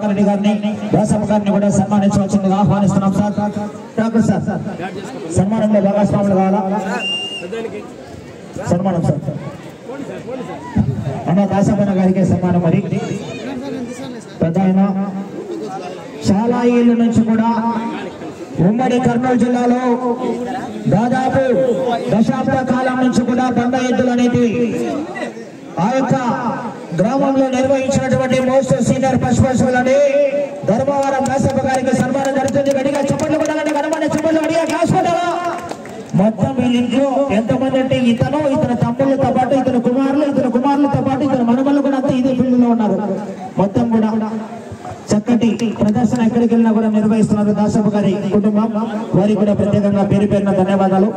రెడ్డి గారిని దాసప్ప గారిని కూడా సన్మానించవలసిందిగా ఆహ్వానిస్తున్నాం సార్. డాక్టర్ సార్ సన్మానంలో భాగస్వాములు కావాలా? సన్మానం సార్ అన్న దాసప్పన్న గారికి సన్మానం. మరి పెద్ద ఆయన చాలా ఏళ్ళ నుంచి కూడా ఉమ్మడి కర్నూలు జిల్లాలో దాదాపు దశాబ్ద కాలం నుంచి కూడా బండ ఎద్దులు అనేది ఆ యొక్క గ్రామంలో నిర్వహించినటువంటి మోస్ట్ సీనియర్ పశుపశువులని ధర్మవరం దాసప్ప గారికి సన్మానం జరుగుతుంది. గడిగా చెప్పట్లు కూడా గణమైన చెప్పట్లు గడిగా కాసుకుంటారా? మొత్తం వీళ్ళింట్లో ఎంతమంది అంటే ఇతను తమ్ముళ్ళతో పాటు ఇతని కుమారులతో పాటు ఇతని మనుమలు కూడా అంతా ఇదే ఫీల్డ్ లో ఉన్నారు. మొత్తం కూడా చక్కటి ప్రదర్శన ఎక్కడికి వెళ్ళినా కూడా నిర్వహిస్తున్నారు దాసప్ప గారి కుటుంబం. వారికి కూడా ప్రత్యేకంగా పేరు పేరున ధన్యవాదాలు.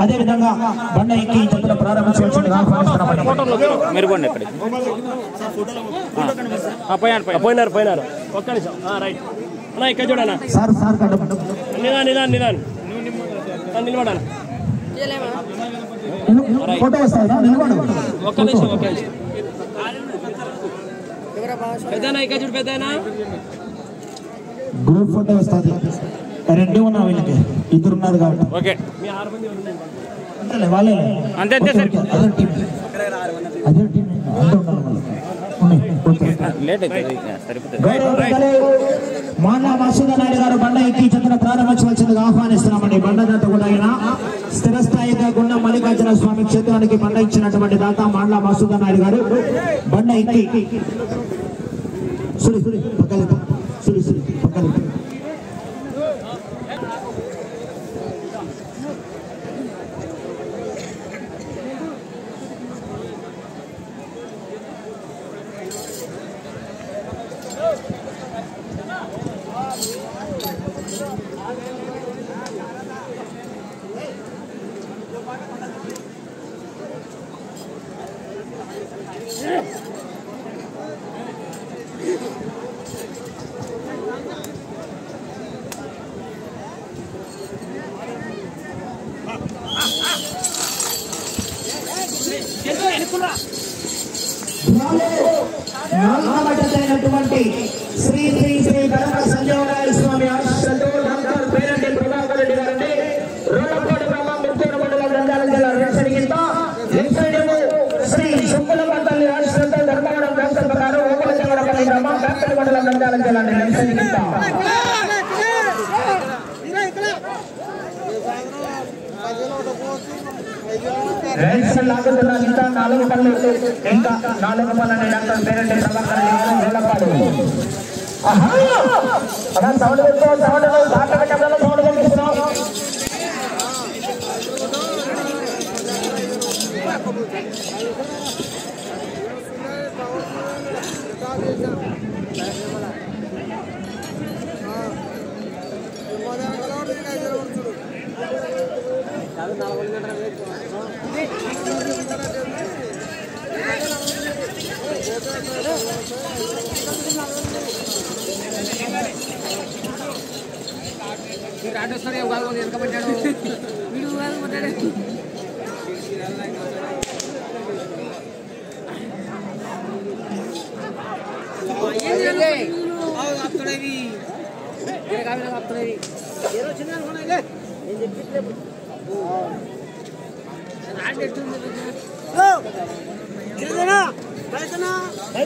అదే విధంగా బండ ఎక్కి చిత్రం ప్రారంభించవలసిందిగా ఆహ్వానిస్తున్నాం. ఫోటో వస్తాయి ఒక్క నిమిషం. గ్రూప్ ఫోటో వస్తుంది. రెండు ఉన్నా వీళ్ళకి ఇద్దరు ఉన్నారు కాబట్టి వాళ్ళే అదే టీం మానా మసూదా నాయుడు గారు బండ ఎక్కి చిత్ర ప్రారంభించవలసిందిగా ఆహ్వానిస్తున్నామండి. బండదాత కూడా ఆయన స్థిరస్థాయిగా గుండ మల్లికార్జున స్వామి క్షేత్రానికి బండ ఇచ్చినటువంటి దాత మాండ్ల మసూదా నాయుడు గారు బండ ఎక్కి అయినటువంటి శ్రీ శ్రీ శ్రీ ధర్మ సంజీవనాయ స్వామి ఆశీస్సులతో డాక్టర్ పేరంటి ప్రభాకర్ రెడ్డి గారిని రోడ్లపాడు గ్రామం ముత్తూరు మండలం నంద్యాల జిల్లా రెడ్సరిగిత శ్రీ సుబ్బలపల్లి ఆశీస్సులతో ధర్మవరం దాసప్ప గారు ఓపలచంగడపల్లి గ్రామం డాక్టర్ మండలం నంద్యాల జిల్లా రెడ్సరిగిత లాగుతున్న గీత 4 పళ్ళు ఇంకా 4 పళ్ళని డాక్టర్ పేరంటి ప్రభాకర్ రెడ్డి గారు రోడ్లపాడు. సౌండ్ పెట్టుకో, సౌండ్ దాంట్లో పెట్టడంలో సౌండ్ కనిపిస్తున్నాం.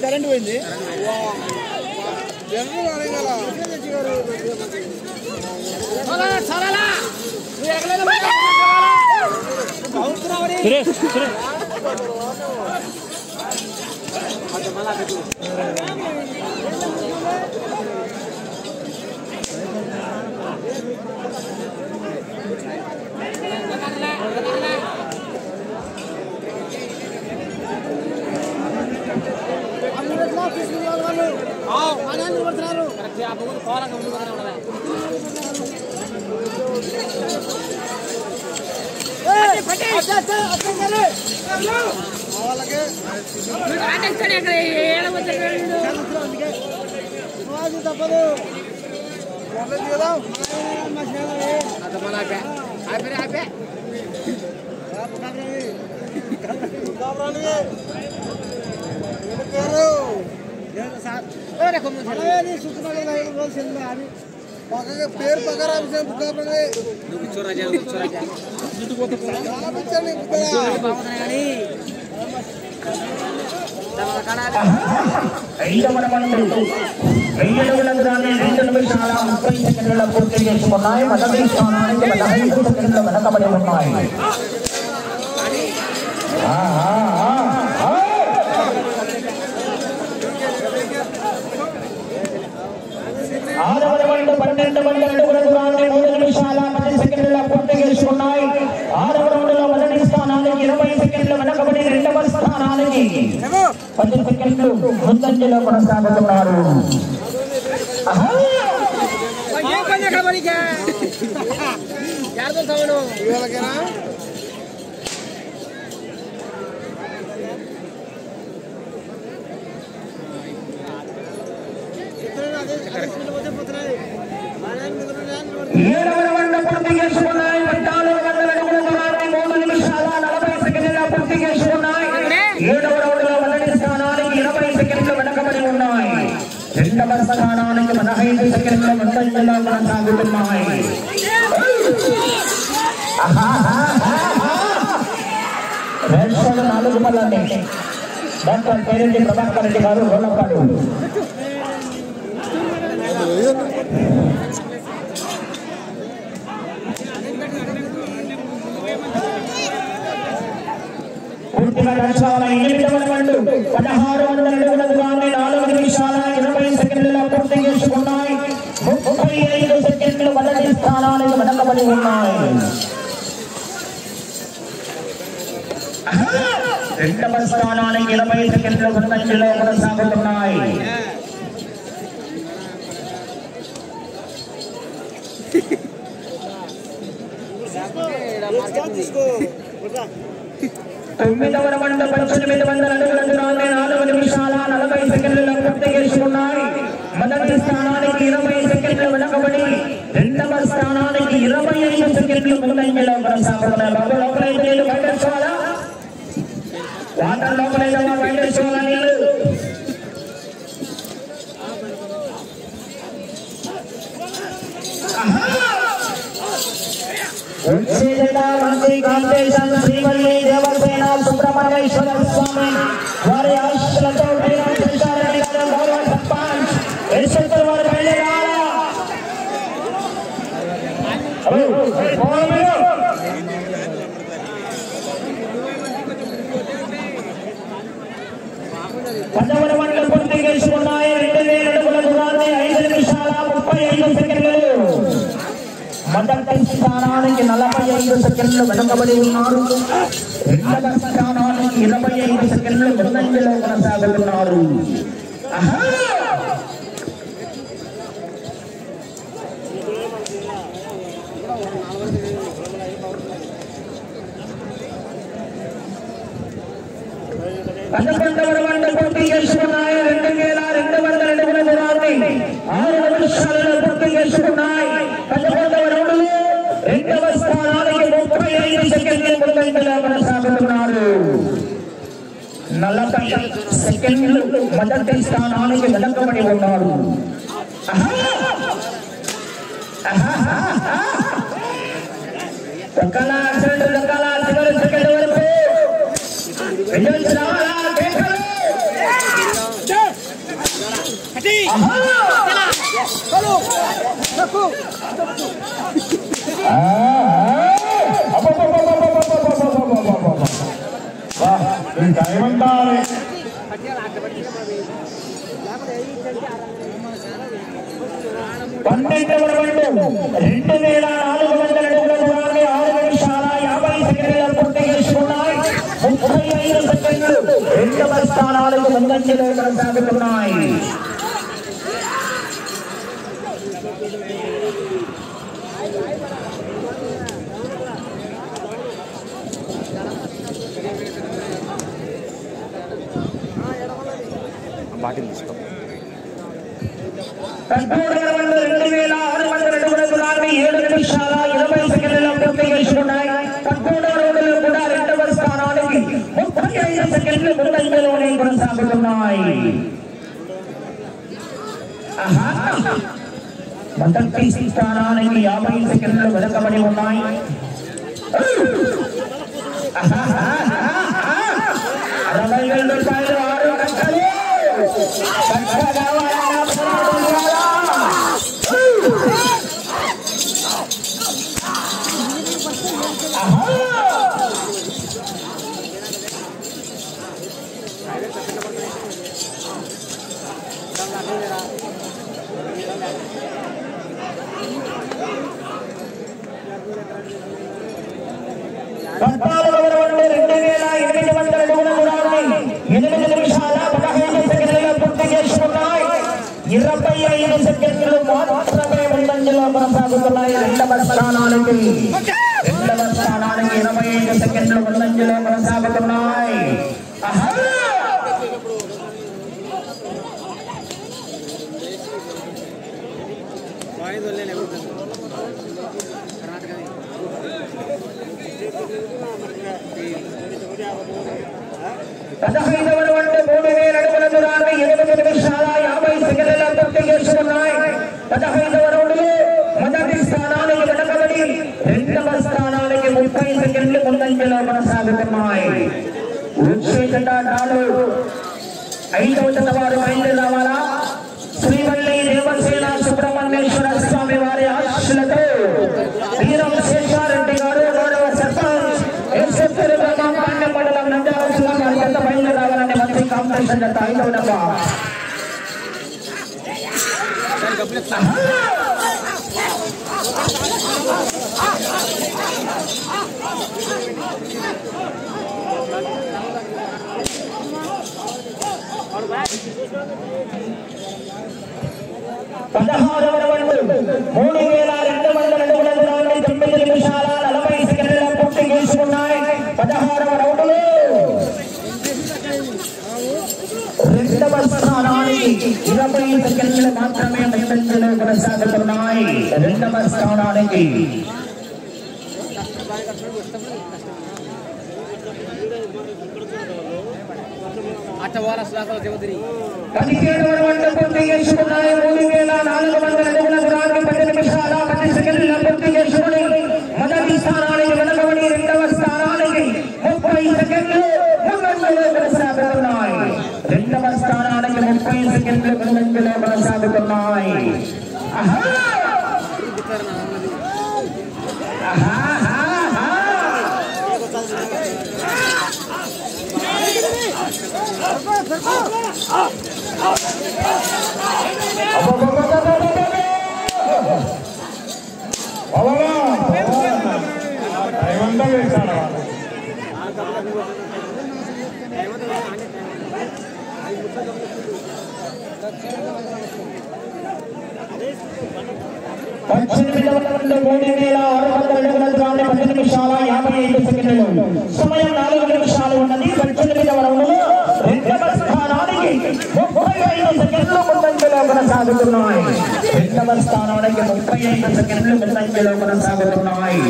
కరెంట్ పోయింది. పేరు పగారా పూర్తి చేసుకున్నాయి. మొదటి స్థానానికి 15 సెకండ్లు వెనకబడి ఉన్నాయి. ఆరవ రౌండ్ 12 అడుగుల దూరాన్ని 3 నిమిషాల 10 సెకండ్ల పూర్తి చేసుకున్నాయి. ఆరవ రౌండ్ లో మొదటి స్థానానికి 20 సెకండ్లు వెనకబడి రెండవ స్థానానికి 10 సెకండ్లు ముందంజలో కొనసాగుతున్నారు. ఏడవ రౌండ్ పూర్తి చేసుకున్నాయి. 1400 అడుగుల దూరాన్ని 3 నిమిషాల 40 సెకండ్ల పూర్తి చేసుకున్నాయి. ఏడవ రౌండ్ లో మొదటి స్థానానికి 20 సెకండ్లు వెనకబడి ఉన్నాయి. రెండవ స్థానానికి 15 సెకండ్ల ముందంజలో కొనసాగుతున్నాయి. రెడ్ షోల్ 4 పళ్ళండి. డాక్టర్ పేరెంటి ప్రభాకర్ రెడ్డి గారు రోలపాడు. పూర్తిగా నడచాల 8వ రౌండ్ 1600 అడుగుల దూరాన్ని 4 నిమిషాల 20 సెకండ్ల పూర్తి చేసుకున్నాయి. 35 సెకండ్లు మొదటి స్థానానికి వెనకబడి ఉన్నాయి. రెండవ స్థానానికి 20 సెకండ్లు ముందంజలో కొనసాగుతున్నాయి. తొమ్మిదవ రౌండ్ 1800 అడుగుల దూరాన్ని 4 నిమిషాల 40 సెకండ్ల పూర్తి చేసుకున్నాయి. మొదటి స్థానానికి 20 సెకండ్లు వెనకబడి రెండవ స్థానానికి 25 సెకండ్లు ముందంజలో కొనసాగుతున్నాయి. బాబు లోపలైతే నీళ్ళు బయటేసుకోవాలా? వాటర్ లోపలైతే బయటేసుకోవాలా నీళ్ళు? మంత్రి కాంపిటీషన్ శ్రీవల్లి దేవసేన సుబ్రహ్మణ్యేశ్వర స్వామి వారి ఆశీస్సులతో గౌరవ సర్పంచ్ ఎరిశంకర్ వారు బయలుదేరాలా? పదవ రౌండ్ పూర్తి చేసుకున్నాయి. 2000 అడుగుల దూరాన్ని 5 నిమిషాల 35 సెకండ్లు. మొదటి స్థానానికి 45 సెకండ్లు వెనుకబడి ఉన్నారు. రెండవ స్థానానికి 25 సెకండ్లు ముందంజలో కొనసాగుతున్నారు. పదకొండవ రౌండ్ పూర్తి చేసుకున్నాయి. 2200 అడుగుల దూరాన్ని 6 నిమిషాలలో పూర్తి చేసుకున్నాయి. 11వ రౌండ్ రెండవ స్థానానికి 35 సెకండ్లు ముందంజలో కొనసాగుతున్నారు. 40 సెకండ్లు మొదటి స్థానానికి వెనకబడి ఉన్నారు. రకాల చివరి సెకండ్ వరకు ఏమంటారు? 12వ రౌండ్ 2400 అడుగుల దూరాన్ని 6 నిమిషాల 50 సెకండ్ల పూర్తి చేసుకున్నాయి. 35 సెకండ్లు రెండవ స్థానాలకు ముందంజలో కొనసాగుతున్నాయి. బాటిల్ తీసుకో. 2600 అడుగుల దూరాన్ని 7 నిమిషాల 20 సెకండ్లలో పూర్తి చేసుకున్నాయి. 13వ రౌండ్లో కూడా రెండవ స్థానానికి 35 సెకండ్లు ముందంజలోనే కొనసాగుతున్నాయి. మొదటి స్థానానికి 50 సెకండ్లు వెనుకబడి ఉన్నాయి. 60,000 రూపాయలు 6 లక్షలు. మాత్రమే ముందంజలో కొనసాగుతున్నాయి. రెండవ స్థానానికి 25 సెకండ్లు ముందంజలో కొనసాగుతున్నాయి. పదహైదవ రౌండ్ 3000 అడుగుల దూరాన్ని 8 నిమిషాల 50 సెకండ్ల పూర్తి చేసుకున్నాయి. 15వ రౌండ్లో మొదటి స్థానానికి వెనకబడి రెండవ స్థానానికి 30 సెకండ్లు ముందంజలో కొనసాగుతున్నాయి. వచ్చేట 5వ జత వారు బయలుదేరి రావాలా? శ్రీవల్లి దేవసేన సుబ్రహ్మణ్యేశ్వర స్వామి వారి ఆశీస్సులతో వీరం శేషారెడ్డి గారు గౌరవ సర్పంచ్ మండలం నంద్యాల జిల్లా వారి జత బయలుదేరి రావాలని మంచి కాంపిటీషన్ జత 5వ నెంబర్. పదహారవ రౌండ్ 3200 అడుగుల దూరాన్ని 9 నిమిషాల 40 సెకండ్ల పూర్తి చేసుకున్నాయి. 16వ రౌండ్లో రెండవ స్థానానికి 20 సెకండ్లు మాత్రమే ముందంజలో కొనసాగుతున్నాయి. రెండవ స్థానానికి 17వ రౌండ్ పూర్తి చేసుకున్నాయి. 3400 అడుగుల దూరాన్ని 10 నిమిషాల 10 సెకండ్ల పూర్తి చేసుకుని మొదటి స్థానానికి వెనకబడి రెండవ స్థానానికి 30 సెకండ్లు ముందంజలో కొనసాగుతున్నాయి. రెండవ స్థానానికి 30 సెకండ్లు ముందంజలో కొనసాగుతున్నాయి. సమయం 4 నిమిషాలు ఉన్నది. 18వ రౌండ్లో రెండవ స్థానానికి 35 సెకండ్లు ముందంజలో కొనసాగుతున్నాయి. రెండవ స్థానానికి 35 సెకండ్లు ముందంజలో కొనసాగుతున్నాయి.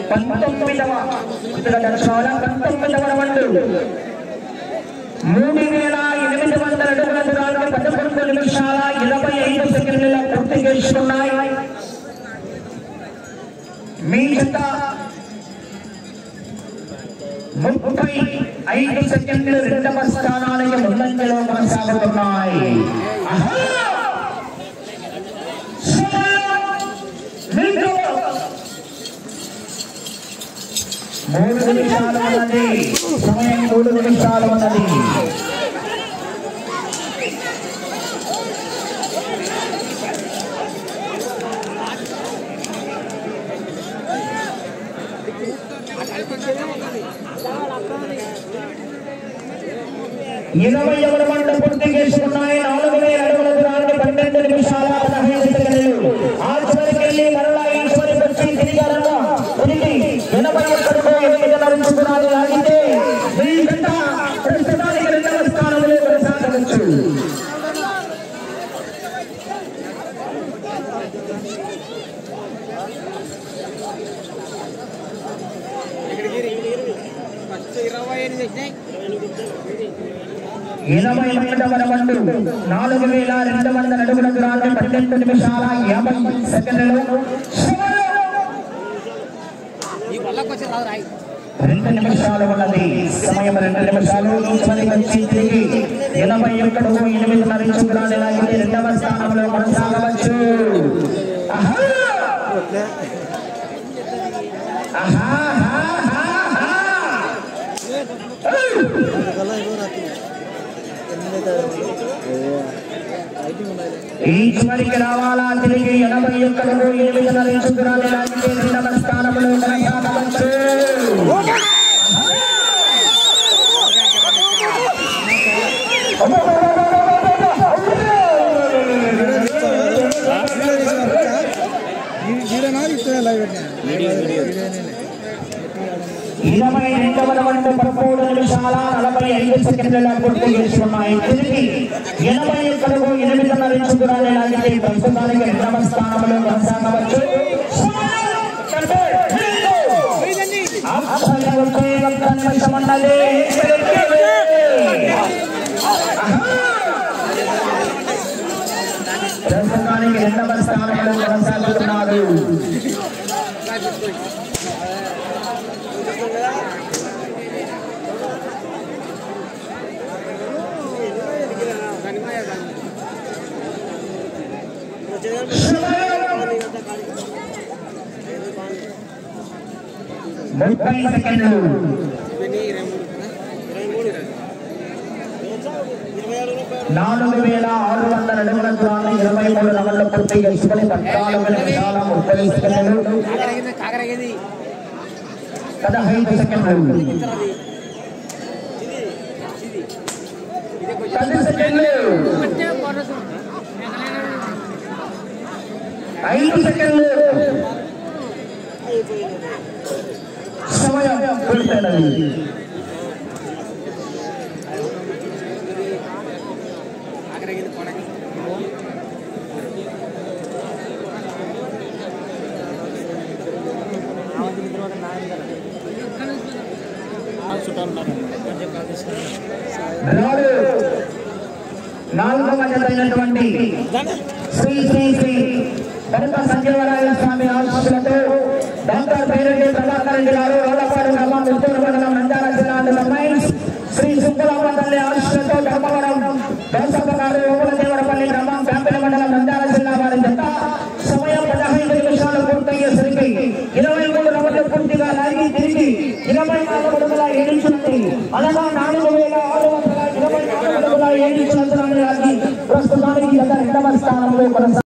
పంతొమ్మిదవ రౌండ్ 3800 అడుగుల దూరాన్ని 11 నిమిషాల 25 సెకండ్ల పూర్తి చేసుకున్నాయి. మీ జత 35 సెకండ్లు రెండవ స్థానానికి ముందంజలో కొనసాగుతున్నాయి. 3 నిమిషాలు ఉన్నది. సమయం 3 నిమిషాలు ఉన్నది. ఇరవై రౌండ్ పూర్తి చేసుకున్నాయి. 4000 అడుగుల దూరాన్ని 12 నిమిషాల 15 సెకండ్లు. ఆ చివరికి వెళ్ళి మరలా ఈ చివరికి వచ్చి తిరిగారన్న తిరిగి 81 దూరాలు లాగితే ఈ జంట ప్రస్తుతానికి రెండవ స్థానంలో కొనసాగవచ్చు. 81వ రౌండ్ 4200 అడుగుల దూరాన్ని 12 నిమిషాల 50 సెకండ్లలో 2 నిమిషాలు ఉన్నది సమయం 2 నిమిషాలు చివరికి వచ్చి తిరిగి 81.8 నిమిషాలు లాగితే రెండవ స్థానంలో కొనసాగవచ్చు. ఈ చివరికి రావాలా తిరిగి 81.8 నిమిషాలు లాగితే రెండవ స్థానంలో కొనసాగవచ్చు. ఇరవై రెండవ రౌండ్ 13 నిమిషాల 45 సెకండ్ల పూర్తి చేసుకున్నాయి. తిరిగి 81.8 నిమిషాలు లాగితే ప్రస్తుతానికి రెండవ స్థానంలో కొనసాగవచ్చు. ప్రస్తుతానికి రెండవ స్థానంలో కొనసాగుతున్నారు. ముప్పై సెకండ్లు 4600 అడుగుల దూరాన్ని 23 రౌండ్లు పూర్తి చేసుకుని 14 నిమిషాల 30 సెకండ్లు 15 సెకండ్లు 10 సెకండ్లు 5 సెకండ్లు సమయం పూర్తయినది. నాలుగవ జతైనటువంటి శ్రీ శ్రీ శ్రీ కనుక సంజీవరాయ స్వామి ఆశీస్సులతో డాక్టర్ పేరెడ్డి ప్రభాకర్ రెడ్డి గారు రోలపాడు గ్రామం ఉత్తూరు మండలం నంద్యాల జిల్లా మైన్స్ శ్రీ సుబ్బరామ తల్లి ఆశీస్సులతో ధర్మవరం దోసప్ప గారు ఓపులదేవరపల్లి గ్రామం క్యాంపెల మండలం నంద్యాల జిల్లా వారి జత సమయం 15 నిమిషాలు పూర్తయ్యేసరికి 23 రౌండ్లు పూర్తిగా లాగి తిరిగి 24 అడుగుల 7 ఇంచులని అనగా 4624 అడుగుల 7 ఇంచుల దూరాన్ని లాగి ప్రస్తుతానికి రెండవ స్థానంలో కొనసాగుతున్నారు.